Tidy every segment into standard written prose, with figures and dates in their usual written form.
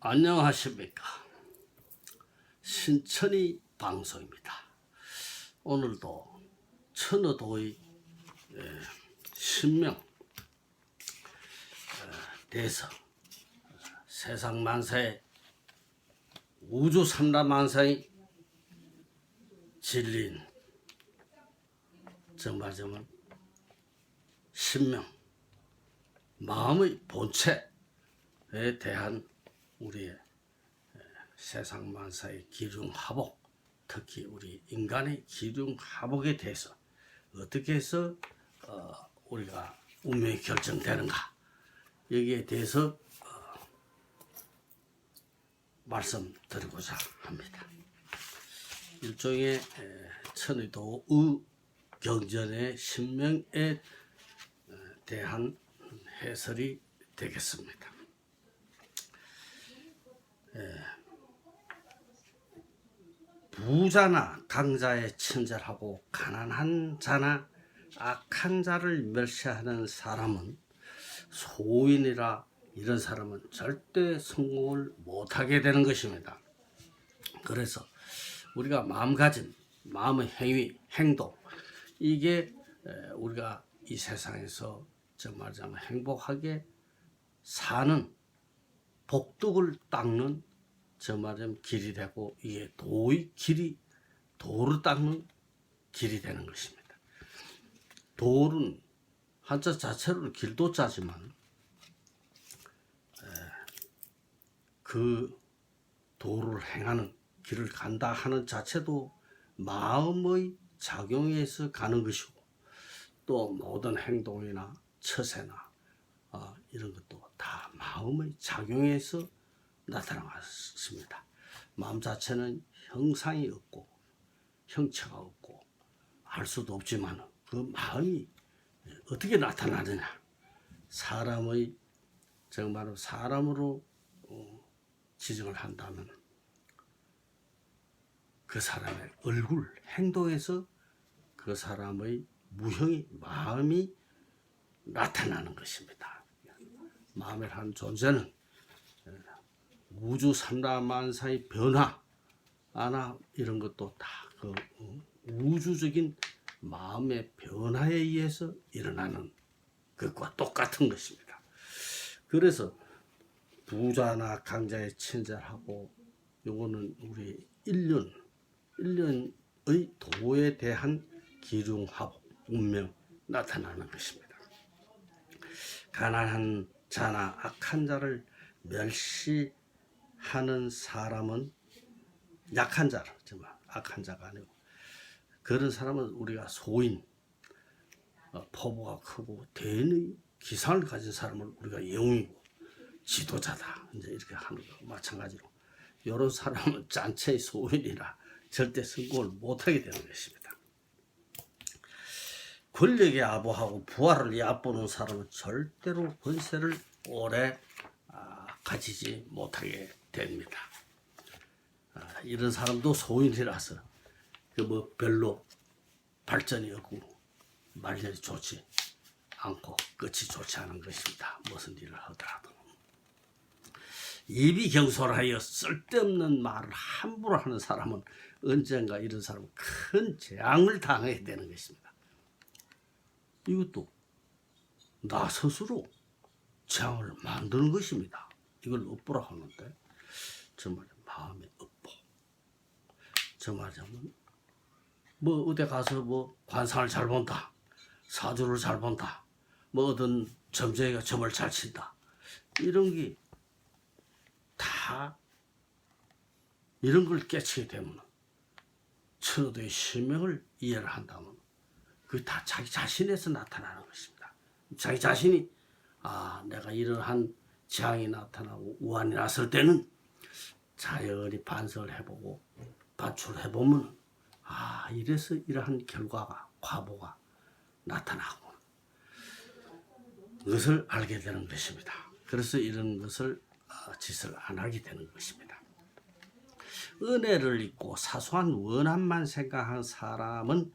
안녕하십니까. 신천이 방송입니다. 오늘도 천어도의 신명 대서 세상 만사에 우주 삼라 만사의 진리인 정말 신명 마음의 본체에 대한 우리의 세상 만사의 기륭하복, 특히 우리 인간의 기륭하복에 대해서 어떻게 해서 우리가 운명이 결정되는가, 여기에 대해서 말씀드리고자 합니다. 일종의 천의도의 경전의 신명에 대한 해설이 되겠습니다. 부자나 강자에 친절하고 가난한 자나 악한 자를 멸시하는 사람은 소인이라 이런 사람은 절대 성공을 못하게 되는 것입니다. 그래서 우리가 마음가짐, 마음의 행동, 이게 우리가 이 세상에서 정말 행복하게 사는 복덕을 닦는 정말 길이 되고, 이게 도의 길이, 도를 닦는 길이 되는 것입니다. 도는 한자 자체로 길도자지만 그 도를 행하는 길을 간다 하는 자체도 마음의 작용에서 가는 것이고, 또 모든 행동이나 처세나 이런 것도 다 마음의 작용에서 나타나왔습니다. 마음 자체는 형상이 없고 형체가 없고 알 수도 없지만 그 마음이 어떻게 나타나느냐, 사람의 정말 사람으로 지정을 한다면 그 사람의 얼굴, 행동에서 그 사람의 무형의 마음이 나타나는 것입니다. 마음의 한 존재는 우주 삼라만사의 변화나 이런 것도 다 그 우주적인 마음의 변화에 의해서 일어나는 것과 똑같은 것입니다. 그래서 부자나 강자에 친절하고, 요거는 우리 일련의 도에 대한 기륭하복, 운명 나타나는 것입니다. 가난한 자나 악한 자를 멸시하는 사람은 약한 자를, 정말 악한 자가 아니고, 그런 사람은 우리가 소인, 포부가 크고 대인의 기상을 가진 사람을 우리가 영웅이고 지도자다, 이제 이렇게 하는 거 마찬가지로 이런 사람은 잔체의 소인이라 절대 성공을 못하게 되는 것입니다. 권력에 아부하고 부하를 얕보는 사람은 절대로 권세를 오래 가지지 못하게 됩니다. 이런 사람도 소인이라서 별로 발전이 없고 말년이 좋지 않고 끝이 좋지 않은 것입니다. 무슨 일을 하더라도 입이 경솔하여 쓸데없는 말을 함부로 하는 사람은 언젠가 이런 사람은 큰 재앙을 당하게 되는 것입니다. 이것도 나 스스로 재앙을 만드는 것입니다. 이걸 업보라 하는데, 정말 마음의 업보, 정말 어디 가서 관상을 잘 본다, 사주를 잘 본다, 어떤 점쟁이가 점을 잘 친다, 이런 게 다 이런 걸 깨치게 되면, 천어도의 신명을 이해를 한다면 그게 다 자기 자신에서 나타나는 것입니다. 자기 자신이 내가 이러한 재앙이 나타나고 우환이 났을 때는 자연히 반성을 해보고 반출해보면 이래서 이러한 결과가, 과보가 나타나고 그것을 알게 되는 것입니다. 그래서 이런 것을 짓을 안 하게 되는 것입니다. 은혜를 잊고 사소한 원한만 생각하는 사람은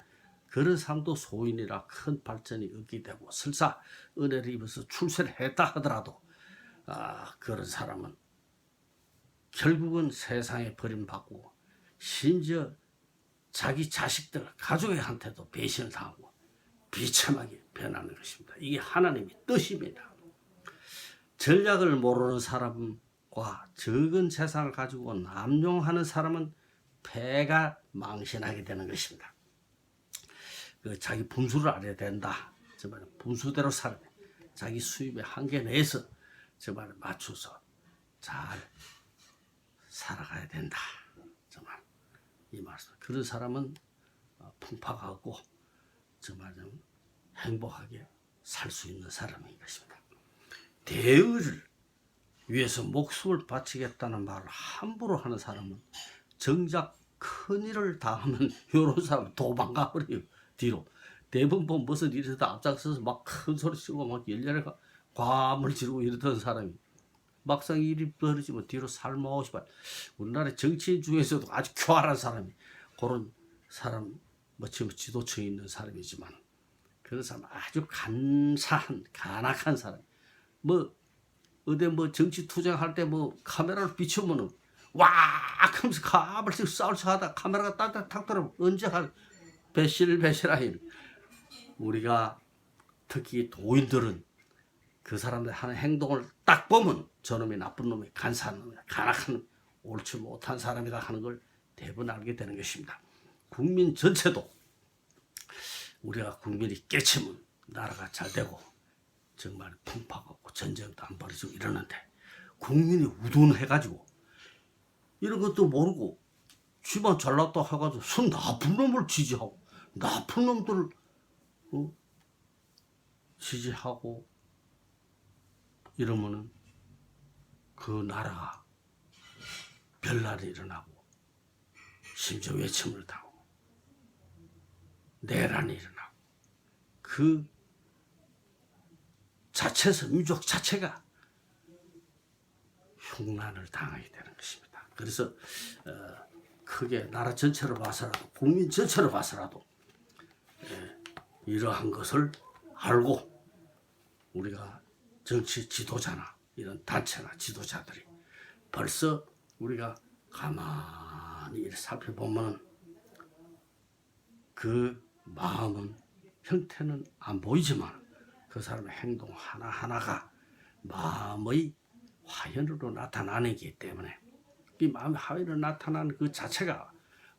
그런 사람도 소인이라 큰 발전이 없게 되고, 설사 은혜를 입어서 출세를 했다 하더라도 그런 사람은 결국은 세상에 버림받고 심지어 자기 자식들, 가족한테도 배신을 당하고 비참하게 변하는 것입니다. 이게 하나님의 뜻입니다. 전략을 모르는 사람과 적은 재산을 가지고 남용하는 사람은 패가 망신하게 되는 것입니다. 자기 분수를 알아야 된다. 정말 분수대로 살아야 돼. 자기 수입의 한계 내에서 정말 맞춰서 잘 살아가야 된다. 정말 이 말씀. 그런 사람은 풍파하고 정말 좀 행복하게 살 수 있는 사람인 것입니다. 대의를 위해서 목숨을 바치겠다는 말을 함부로 하는 사람은 정작 큰일을 당하면 이런 사람 도망가 버려요. 뒤로. 대부분 보면 무슨 일이 있어도 앞장서서 막 큰 소리 치고 막 열렬히 과음을 지르고 이러던 사람이 막상 일이 벌어지면 뒤로 살모시 발. 우리나라 정치인 중에서도 아주 교활한 사람이 그런 사람 뭐 지금 지도층에 있는 사람이지만 그런 사람 아주 간사한 간악한 사람. 뭐 어디 뭐 정치 투쟁할 때 뭐 카메라를 비추면은 와 하면서 가만히 싸울 척하다 카메라가 딱 들어 언제 할 배실아이. 우리가 특히 도인들은 그 사람들 하는 행동을 딱 보면 저놈이 나쁜 놈이 간사한 놈이 간악한 놈, 옳지 못한 사람이다 하는 걸 대부분 알게 되는 것입니다. 국민 전체도 우리가 국민이 깨치면 나라가 잘 되고 정말 풍파가 없고 전쟁도 안 벌어지고 이러는데 국민이 우둔해가지고 이런 것도 모르고 쥐만 잘났다 해가지고 손 나쁜 놈을 지지하고 나쁜 놈들을 지지하고 이러면은 그 나라가 별난이 일어나고 심지어 외침을 당하고 내란이 일어나고 그 자체에서 민족 자체가 흉난을 당하게 되는 것입니다. 그래서 크게 나라 전체로 봐서라도 국민 전체로 봐서라도 이러한 것을 알고 우리가 정치 지도자나 이런 단체나 지도자들이 벌써 우리가 가만히 살펴보면 그 마음은 형태는 안 보이지만 그 사람의 행동 하나하나가 마음의 화현으로 나타나기 때문에 이 마음의 화현으로 나타나는 그 자체가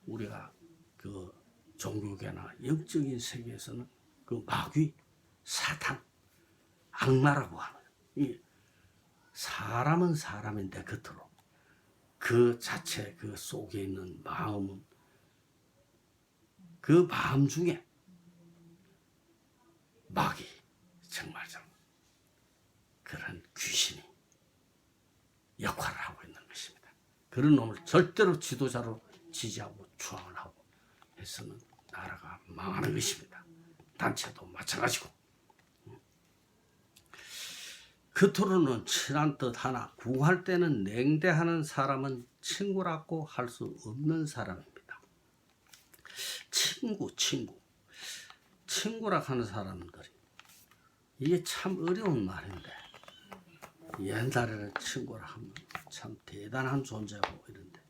우리가 그 종교계나 영적인 세계에서는 그 마귀, 사탄, 악마라고 하는 이 사람은 사람인데 겉으로 그 자체 그 속에 있는 마음은 그 마음 중에 마귀 정말 좀 그런 귀신이 역할을 하고 있는 것입니다. 그런 놈을 절대로 지도자로 지지하고 추앙을 하고 해서는 나라가 망하는 것입니다. 단체도 마찬가지고. 겉으로는 친한 듯 하나 궁할 때는 냉대하는 사람은 친구라고 할 수 없는 사람입니다. 친구라 하는 사람들이 이게 참 어려운 말인데 옛날에는 친구라 하면 참 대단한 존재고 이런데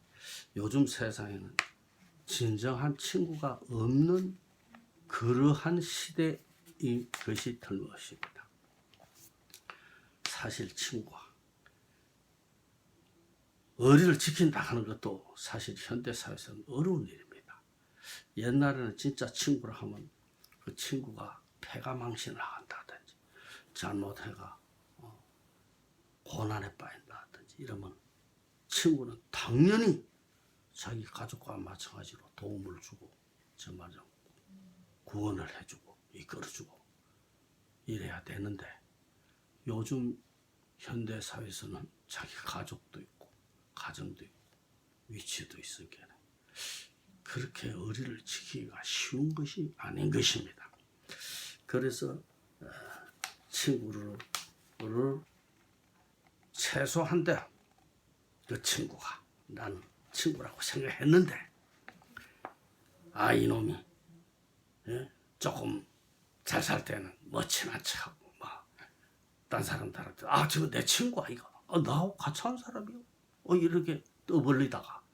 요즘 세상에는 진정한 친구가 없는 그러한 시대인 것이 틀림없습니다. 사실 친구와 의리를 지킨다 하는 것도 사실 현대사회에서는 어려운 일입니다. 옛날에는 진짜 친구라 하면 그 친구가 패가망신을 한다든지 잘못해가 고난에 빠진다든지 이러면 친구는 당연히 자기 가족과 마찬가지로 도움을 주고 정말 좀 구원을 해주고 이끌어주고 이래야 되는데 요즘 현대사회에서는 자기 가족도 있고 가정도 있고 위치도 있으니까 그렇게 의리를 지키기가 쉬운 것이 아닌 것입니다. 그래서 친구를 최소한데 그 친구가 나는 친구라고 생각했는데 이놈이 조금 잘 살 때는 멋진한 척하고 딴 사람들한테 저거 내 친구야 이거 나하고 같이 한 사람이요 이렇게 떠벌리다가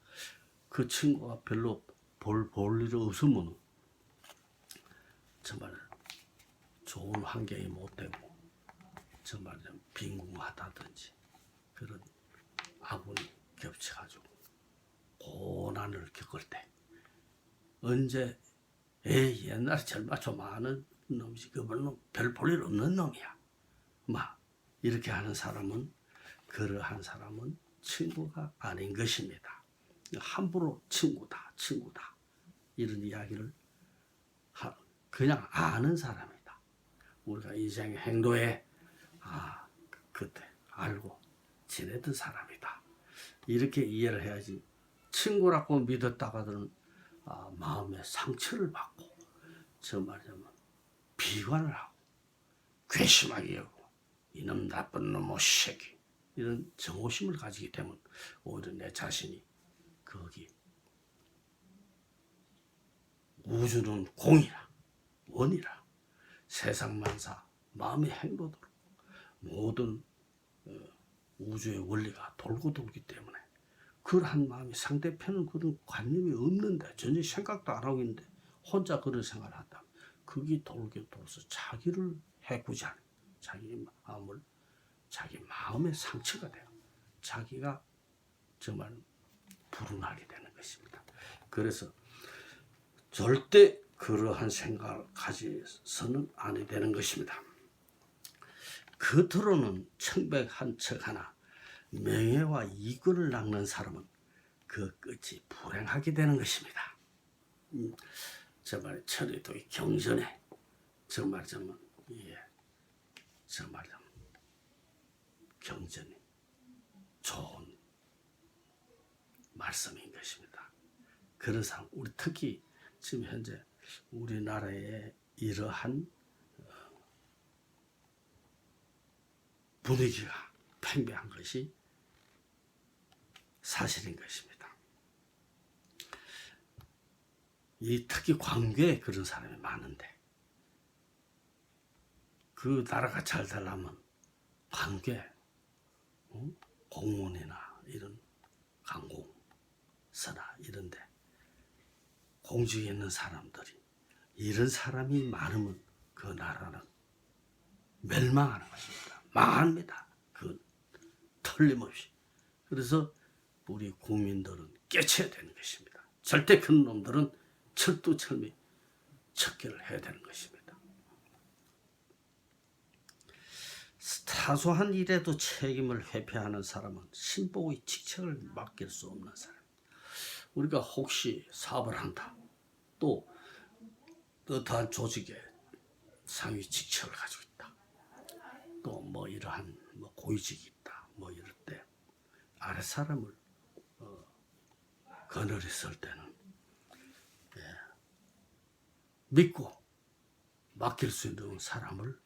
그 친구가 별로 볼 일이 없으면 정말 좋은 환경이 못 되고 정말 좀 빈궁하다든지 그런 아군이 겹쳐가지고 고난을 겪을 때 언제 옛날에 젊어 조만한 놈이지 그분은 별 볼 일 없는 놈이야 막 이렇게 하는 사람은 그러한 사람은 친구가 아닌 것입니다. 함부로 친구다 이런 이야기를 그냥 아는 사람이다. 우리가 인생 행도에 그때 알고 지내던 사람이다. 이렇게 이해를 해야지 친구라고 믿었다가는 마음에 상처를 받고 정말 비관을 하고 괘씸하게 여기고 이놈 나쁜 놈의 새끼 이런 정오심을 가지기 때문에 오히려 내 자신이 거기 우주는 공이라 원이라 세상만사 마음의 행도대로 모든 우주의 원리가 돌고 돌기 때문에 그러한 마음이 상대편은 그런 관념이 없는데 전혀 생각도 안 하고 있는데 혼자 그런 생각을 한다면 그게 돌게 돌아서 자기를 해꾸지 않는 자기 마음의 상처가 돼요. 자기가 정말 불운하게 되는 것입니다. 그래서 절대 그러한 생각을 가지서는 안 되는 것입니다. 겉으로는 청백한 척하나 명예와 이권을 낚는 사람은 그 끝이 불행하게 되는 것입니다. 정말 철이도 경전에 정말 경전이 좋은 말씀인 것입니다. 그런 사람 우리 특히 지금 현재 우리나라의 이러한 분위기가 팽배한 것이 사실인 것입니다. 특히 관계에 그런 사람이 많은데 그 나라가 잘 되려면 관계, 공무원이나 이런 관공서나 이런데 공직에 있는 사람들이 이런 사람이 많으면 그 나라는 멸망하는 것입니다. 망합니다. 그 틀림없이. 그래서 우리 국민들은 깨쳐야 되는 것입니다. 절대 그런 놈들은 철두철미 척결을 해야 되는 것입니다. 사소한 일에도 책임을 회피하는 사람은 신복의 직책을 맡길 수 없는 사람. 우리가 혹시 사업을 한다. 또 어떠한 조직에 상위 직책을 가지고 있다. 또 뭐 이러한 고위직이 있다. 뭐 이럴 때 아래 사람을 거느리 쓸 때는 믿고 맡길 수 있는 사람을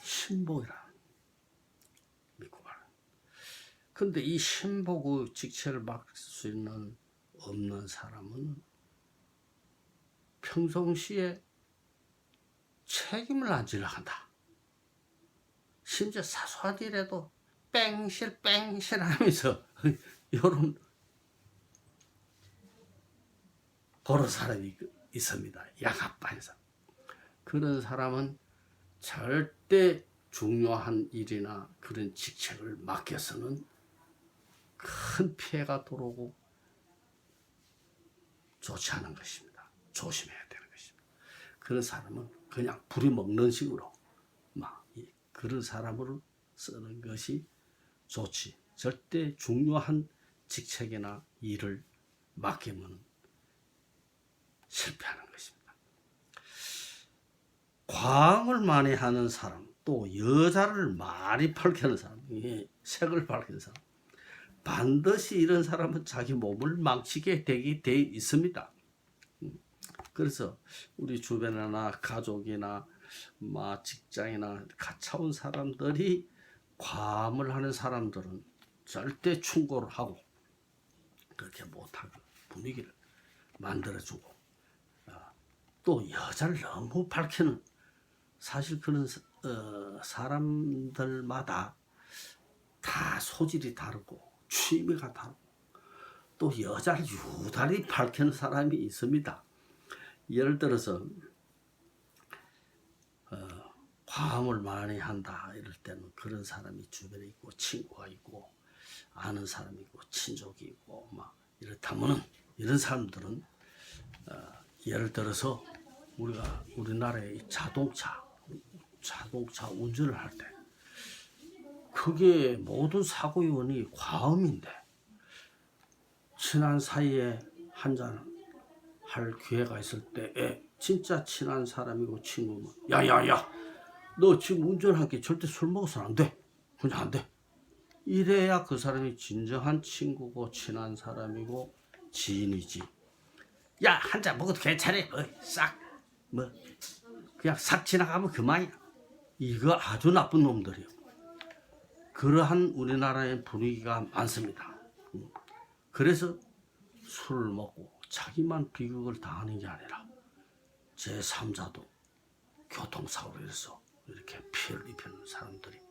신복이라 믿고 가는. 근데 이 신복의 직책을 맡을 수 있는 없는 사람은 평상시에 책임을 안 지려 한다. 심지어 사소한 일에도 뺑실 하면서 이런 그런 사람이 있습니다. 양압반에서. 그런 사람은 절대 중요한 일이나 그런 직책을 맡겨서는 큰 피해가 들어오고 좋지 않은 것입니다. 조심해야 되는 것입니다. 그런 사람은 그냥 부리먹는 식으로 그런 사람으로 쓰는 것이 좋지. 절대 중요한 직책이나 일을 맡기면 실패하는 것입니다. 과음을 많이 하는 사람, 또 여자를 많이 밝히는 사람, 색을 밝히는 사람, 반드시 이런 사람은 자기 몸을 망치게 되게 돼 있습니다. 그래서 우리 주변이나 가족이나 직장이나 같이 온 사람들이 과음을 하는 사람들은 절대 충고를 하고 그렇게 못하고 분위기를 만들어주고 또 여자를 너무 밝히는 사실 그런 사람들마다 다 소질이 다르고 취미가 다르고 또 여자를 유달리 밝히는 사람이 있습니다. 예를 들어서 과음을 많이 한다 이럴 때는 그런 사람이 주변에 있고 친구가 있고 아는 사람이 있고 친족이 있고 막 이렇다면은 이런 사람들은 예를 들어서 우리가 우리나라의 자동차 운전을 할 때 그게 모든 사고의 원인이 과음인데 친한 사이에 한잔 할 기회가 있을 때에 진짜 친한 사람이고 친구면 야야야 너 지금 운전하기 절대 술 먹어서는 안 돼. 그냥 안 돼. 이래야 그 사람이 진정한 친구고 친한 사람이고 지인이지. 야, 한 잔 먹어도 괜찮아. 그냥 싹 지나가면 그만이야. 이거 아주 나쁜 놈들이요. 그러한 우리나라의 분위기가 많습니다. 그래서 술을 먹고 자기만 비극을 당하는 게 아니라 제3자도 교통사고로 인해서 이렇게 피해를 입히는 사람들이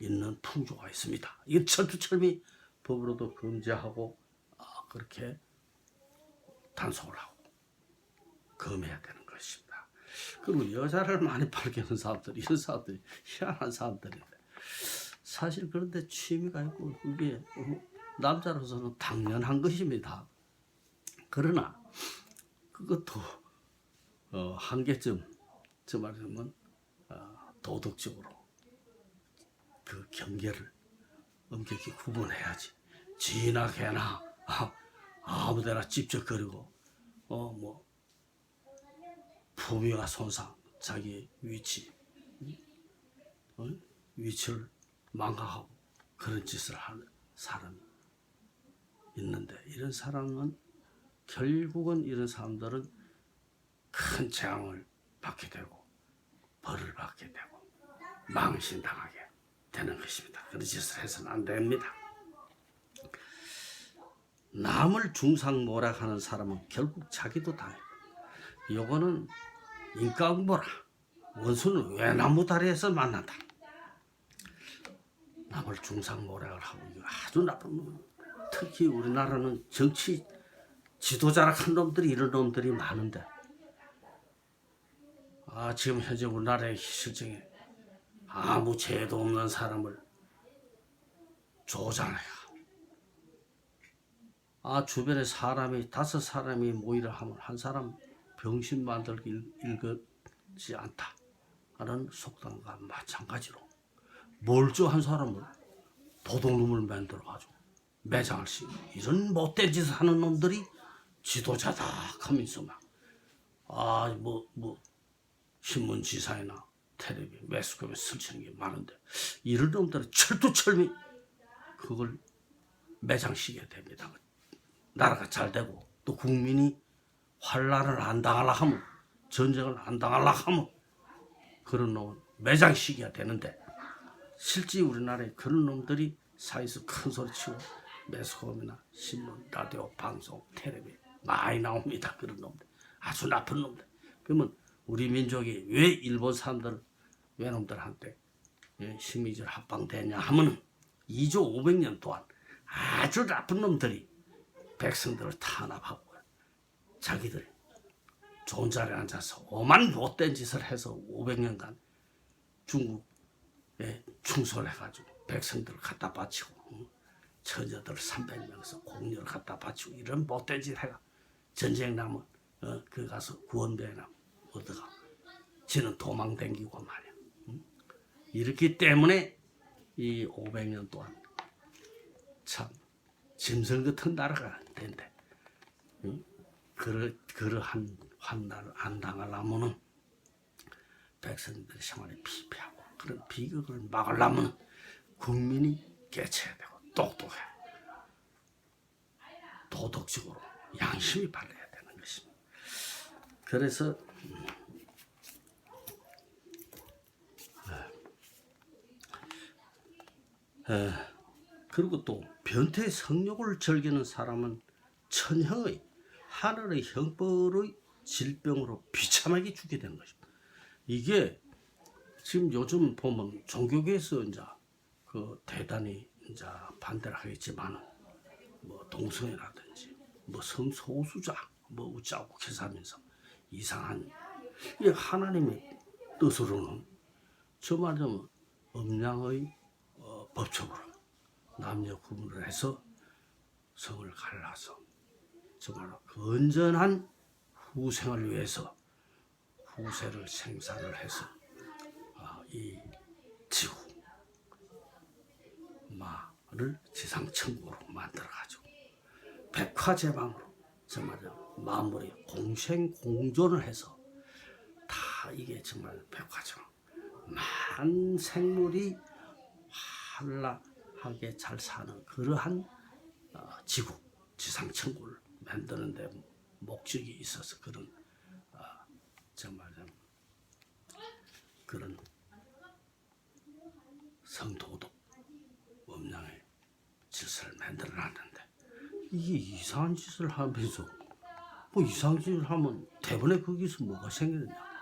있는 풍조가 있습니다. 이건 철두철미 법으로도 금지하고 그렇게 단속을 하고 금해야 되는 것입니다. 그리고 여자를 많이 밝히는 사람들, 이런 사람들이 희한한 사람들인데 사실 그런데 취미가 있고 그게 남자로서는 당연한 것입니다. 그러나 그것도 한계점, 저 말하면 도덕적으로 그 경계를 엄격히 구분해야지. 지나 개나 아무데나 찝쩍거리고 품위가 손상, 자기 위치를 망각하고 그런 짓을 하는 사람이 있는데 이런 사람은 결국은 이런 사람들은 큰 재앙을 받게 되고 벌을 받게 되고 망신당하게 되는 것입니다. 그런 짓을 해서는 안 됩니다. 남을 중상모략하는 사람은 결국 자기도 당해요. 요거는 인과응보라. 원수는 외나무 다리에서 만난다. 남을 중상모략을 하고 이거 아주 나쁜 놈. 특히 우리나라는 정치 지도자락한 놈들이 이런 놈들이 많은데 지금 현재 우리나라의 실정에 아무 죄도 없는 사람을 조장해요. 주변에 사람이 5사람이 모이라 하면 한 사람 병신 만들기 일거지 않다 하는 속담과 마찬가지로 몰주한 사람을 도둑놈을 만들어가지고 매장을 씌우고 이런 못된 짓을 하는 놈들이 지도자다 하면서 막 신문지사나 텔레비, 매스컴에 설치는 게 많은데 이런 놈들은 철두철미 그걸 매장시켜야 됩니다. 나라가 잘 되고 또 국민이 환란을 안 당하려 하면 전쟁을 안 당하려 하면 그런 놈은 매장시켜야 되는데 실제 우리나라에 그런 놈들이 사이에서 큰 소리치고 매스컴이나 신문, 라디오, 방송, 텔레비 많이 나옵니다. 그런 놈들 아주 나쁜 놈들. 그러면 우리 민족이 왜 일본 사람들 외놈들한테 식민지를 합방됐냐 하면 2조 500년 동안 아주 나쁜 놈들이 백성들을 탄압하고 자기들 좋은 자리에 앉아서 오만 못된 짓을 해서 500년간 중국에 충솔 해가지고 백성들을 갖다 바치고 처녀들 300명에서 공녀를 갖다 바치고 이런 못된 짓 해가 전쟁 나면 그 가서 구원대나 얻어가 지는 도망 댕기고 말이야. 이렇기 때문에 이 500년 동안 참 짐승 같은 나라가 된대. 그러한 환난을 안 당하려면은 백성들의 생활에 피폐하고 그런 비극을 막으려면 국민이 개체해야 되고 똑똑해 도덕적으로 양심이 발려야 되는 것입니다. 그래서 그리고 또 변태 성욕을 즐기는 사람은 천형의 하늘의 형벌의 질병으로 비참하게 죽게 되는 것입니다. 이게 지금 요즘 보면 종교계에서 이제 그 대단히 이제 반대를 하겠지만 뭐 동성애라든지 뭐 성소수자 뭐 어쩌고 계산하면서 이상한 이 하나님의 뜻으로는 저 말하자면 음양의 법칙으로 남녀 구분을 해서 성을 갈라서 정말 건전한 후생을 위해서 후세를 생산을 해서 이 지구 마를 지상천국으로 만들어가지고 백화제방으로 정말 만물이 공생공존을 해서 다 이게 정말 백화제방 많은 생물이 한락하게 잘 사는 그러한 지구 지상천국을 만드는 데 목적이 있어서 그런 정말 그런 성도덕 음양의 짓을 만들어놨는데 이게 이상한 짓을 하면서 뭐 이상한 짓을 하면 대번에 거기서 뭐가 생기느냐.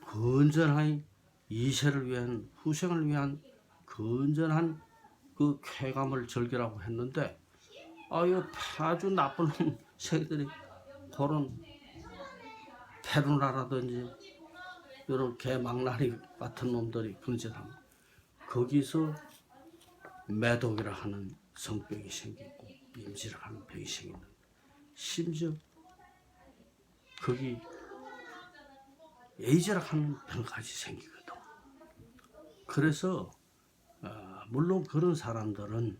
건전한 이세를 위한 후생을 위한 건전한 그 쾌감을 즐기라고 했는데 아주 나쁜 새들이 그런 페루나라든지 이런 개망나니 같은 놈들이 그런 짓 하면 거기서 매독이라 하는 성병이 생기고 임시라 하는 병이 생기는 심지어 거기 에이즈라 하는 병까지 생기거든. 그래서 물론 그런 사람들은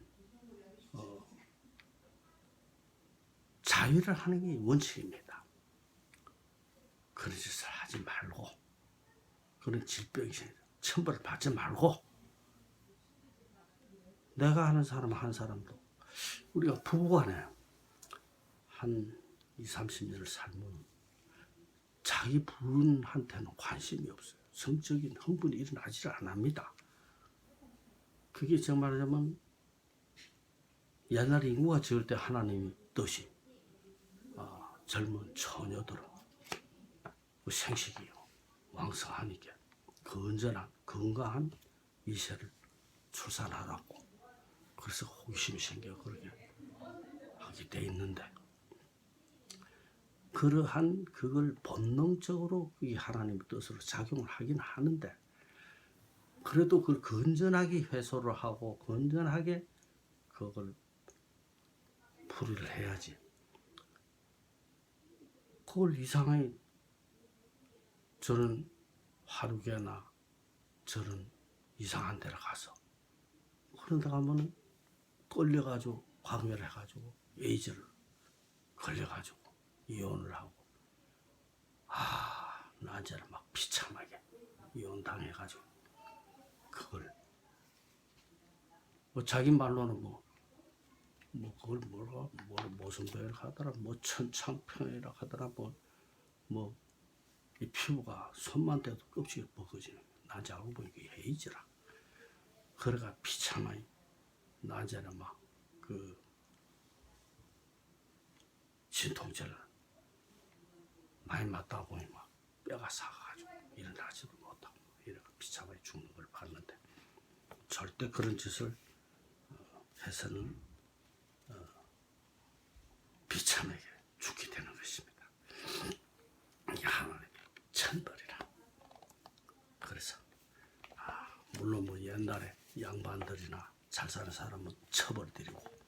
자위를 하는 게 원칙입니다. 그런 짓을 하지 말고 그런 질병이 천벌을 받지 말고 내가 아는 사람 한 사람도 우리가 부부간에 한 20-30년을 살면 자기 부인한테는 관심이 없어요. 성적인 흥분이 일어나지를 않습니다. 그게 정말 말하자면 옛날 인구가 적을 때 하나님의 뜻이 젊은 처녀들은 생식이 왕성하니까 건전한 건강한 이세를 출산하라고 그래서 호기심이 생겨 그렇게 하게 돼 있는데 그러한 그걸 본능적으로 이 하나님의 뜻으로 작용을 하긴 하는데 그래도 그걸 건전하게 회소를 하고 건전하게 그걸 풀이를 해야지. 그걸 이상하게 저는 화류계나 저런 이상한 데로 가서 그런 데 가면은 끌려가지고 광멸해가지고 에이즈를 걸려가지고 이혼을 하고 나한테는 막 비참하게 이혼당해가지고 그걸 뭐 자기 말로는 뭐 그걸 무슨 병이라 하더라 뭐 천창병이라 하더라 뭐 이 피부가 손만 대도 껍질이 벗겨지는 나한테 알고 보니까 에이즈라 그래가 비참하게 나한테는 막 그 진통제를 많이 맞다 보니 막 뼈가 사가지고 일어나지도 못하고 이렇게 비참하게 죽는 걸 봤는데 절대 그런 짓을 해서는 비참하게 죽게 되는 것입니다. 이게 하나님의 천벌이라. 그래서 물론 뭐 옛날에 양반들이나 잘 사는 사람은 처벌드리고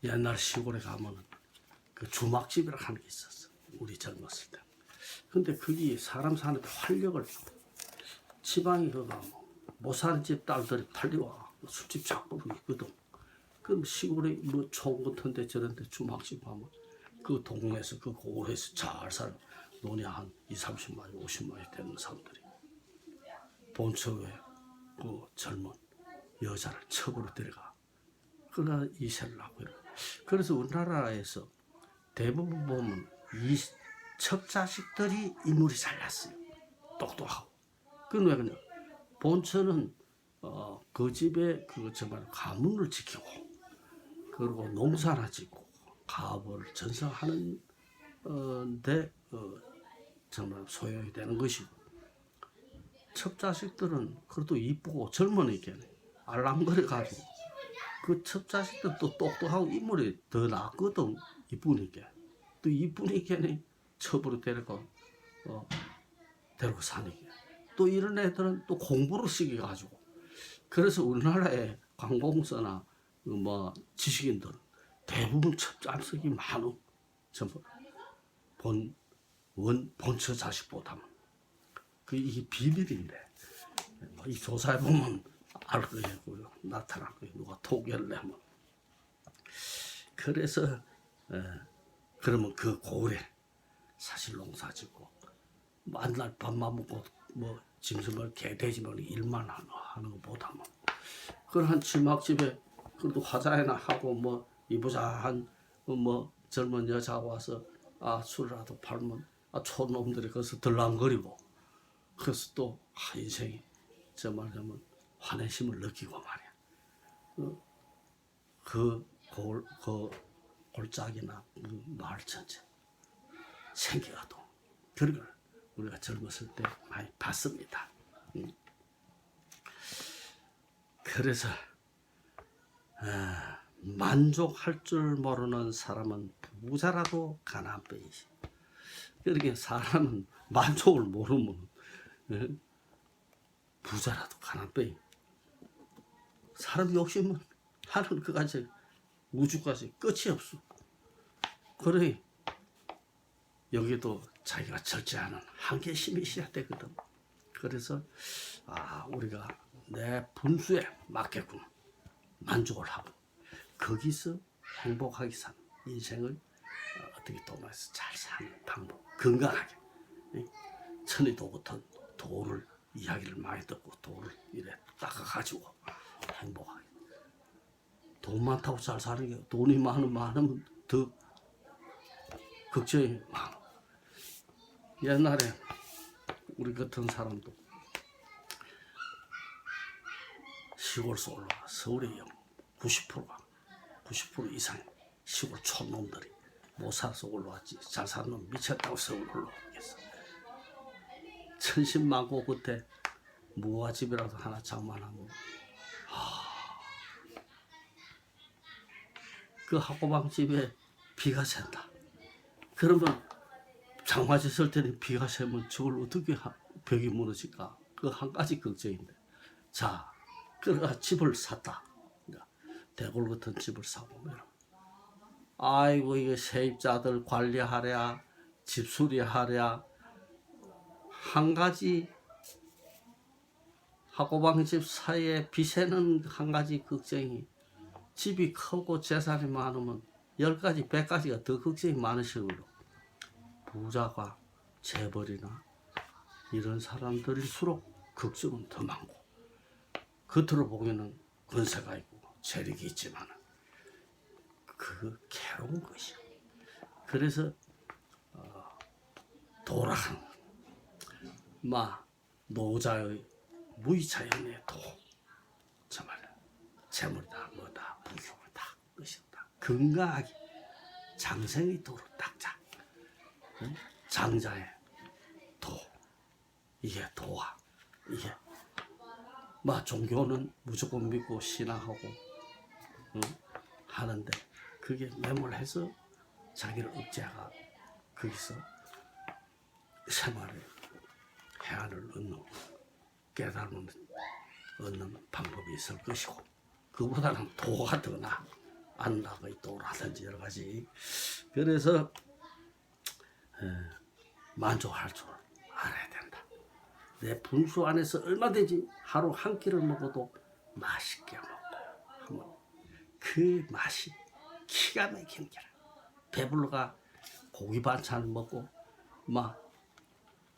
옛날 시골에 가면은 그 주막집이라 하는 게 있었어. 우리 젊었을 때. 근데 거기 사람 사는데 활력을 지방에 가면 못 사는 집 딸들이 팔려와 술집 작부로 있거든. 그럼 시골에 뭐 촌 같은 데 저런 데 주막집 가면 그 동네에서 그 고을에서 잘 사는 돈이 한 20-30만 원, 50만 원이 되는 사람들이 본처에 그 젊은 여자를 첩으로 데려가. 그가 이세를 하고 이래. 그래서 우리나라에서 대부분 보면 이 첩자식들이 인물이 잘났어요. 똑똑하고. 그건 왜 그러냐? 본처는 그 집에 그 정말 가문을 지키고 그리고 농사나 짓고 가업을 전성하는 데 정말 소용이 되는 것이고 첩자식들은 그래도 이쁘고 젊으니까 알랑거려 가지고 그 첩자식도 또 똑똑하고 인물이 더 낫거든. 이쁘니까. 또 이쁘니까 첩으로 데리고 데리고 사니까. 또 이런 애들은 또 공부를 시켜가지고. 그래서 우리나라의 관공서나 뭐 지식인들 대부분 첩자식이 많어. 전부 본처 자식보다는. 이게 비밀인데 이 조사해 보면 알 거예요. 나타날 거예요. 누가 통계를 내면. 그래서 그러면 그 고을에 사실 농사짓고 만날 밥만 먹고 뭐 짐승을 개돼지만 일만 하는 것보다는 그런 지막집에 그래도 화자회나 하고 뭐 이부자한 뭐 젊은 여자가 와서 술이라도 팔면 촌놈들이 거기서 들랑거리고 그래서 또 인생이 저 말하면 환해심을 느끼고 말이야. 그 골짜기나 마을 전체 생겨도 그런 걸 우리가 젊었을 때 많이 봤습니다. 그래서 만족할 줄 모르는 사람은 부자라도 가난뱅이지. 그러니까 사람은 만족을 모르면 부자라도 가난뱅이. 사람 욕심은 하늘 그까지 우주까지 끝이 없어. 그래 여기도 자기가 절제하는 한계심이 있어야 되거든. 그래서 우리가 내 분수에 맞게끔 만족을 하고 거기서 행복하게 사는 인생을 어떻게 도모해서 잘 사는 방법, 건강하게. 천리도 같은 도를 이야기를 많이 듣고 도를 이래 닦아가지고 행복하게. 돈 많다고 잘 사는 게 돈이 많으면 더 걱정이 많아. 옛날에 우리 같은 사람도 시골에서 올라와 서울의 90% 이상 시골 촌놈들이 못 살아서 올라왔지. 잘 사는 놈 미쳤다고 서울 올라오겠어. 천신만고 그때 무화집이라도 하나 장만하면 그 학고방집에 비가 샌다. 그러면 장마지 쓸 때는 비가 새면 저걸 어떻게 벽이 무너질까? 그 한 가지 걱정인데. 자, 그래가 집을 샀다. 대골 같은 집을 사보면 아이고 이게 세입자들 관리하랴 집수리하랴 한 가지 학고방집 사이에 비새는 한 가지 걱정이 집이 크고 재산이 많으면 10가지 100가지가 더 걱정이 많으시므로 부자가 재벌이나 이런 사람들일수록 걱정은 더 많고 겉으로 보기에는 권세가 있고 재력이 있지만 그 괴로운 것이야. 그래서 도라는 노자의 무의자연의 도, 정말 재물이다 뭐다 부귀가 다 것이다. 건강하게 장생의 도로 닦자. 장자의 도, 이게 도와. 이게 종교는 무조건 믿고 신앙하고 하는데 그게 매몰해서 자기를 억제하가 거기서 생활의 해안을 얻는 깨달음을 얻는 방법이 있을 것이고 그보다는 도가 더 나아. 안락의 도라든지 여러 가지. 그래서 만족할 줄 알아야 된다. 내 분수 안에서 얼마든지 하루 한 끼를 먹어도 맛있게 먹고 하면 그 맛이 기가 막히는 게라. 배불러가 고기 반찬을 먹고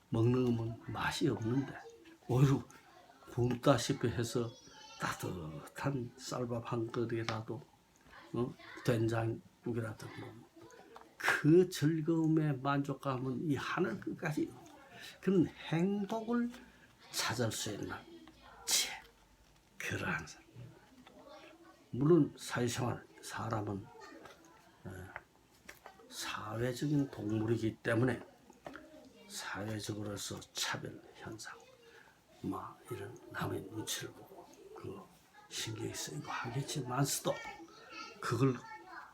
먹는 거면 맛이 없는데 오히려 굶다시피 해서 따뜻한 쌀밥 한 그릇이라도 된장국이라도 먹으면 그 즐거움의 만족감은 이 하늘 끝까지 그런 행복을 찾을 수 있는 지혜. 그러한 물론 사회생활 사람은 사회적인 동물이기 때문에 사회적으로서 차별 현상 이런 남의 눈치를 보고 신경이 쓰이고 하겠지만서도 그걸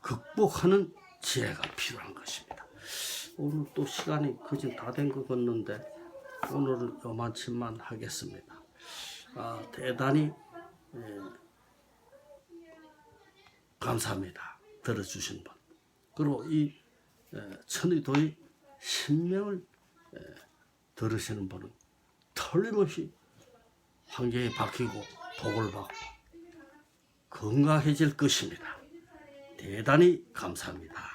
극복하는 지혜가 필요한 것입니다. 오늘 또 시간이 거진 다 된 것 같는데 오늘은 요만치만 하겠습니다. 대단히 감사합니다. 들어주신 분. 그리고 이 천의도의 신명을 들으시는 분은 틀림없이 환경이 바뀌고 복을 받고 건강해질 것입니다. 대단히 감사합니다.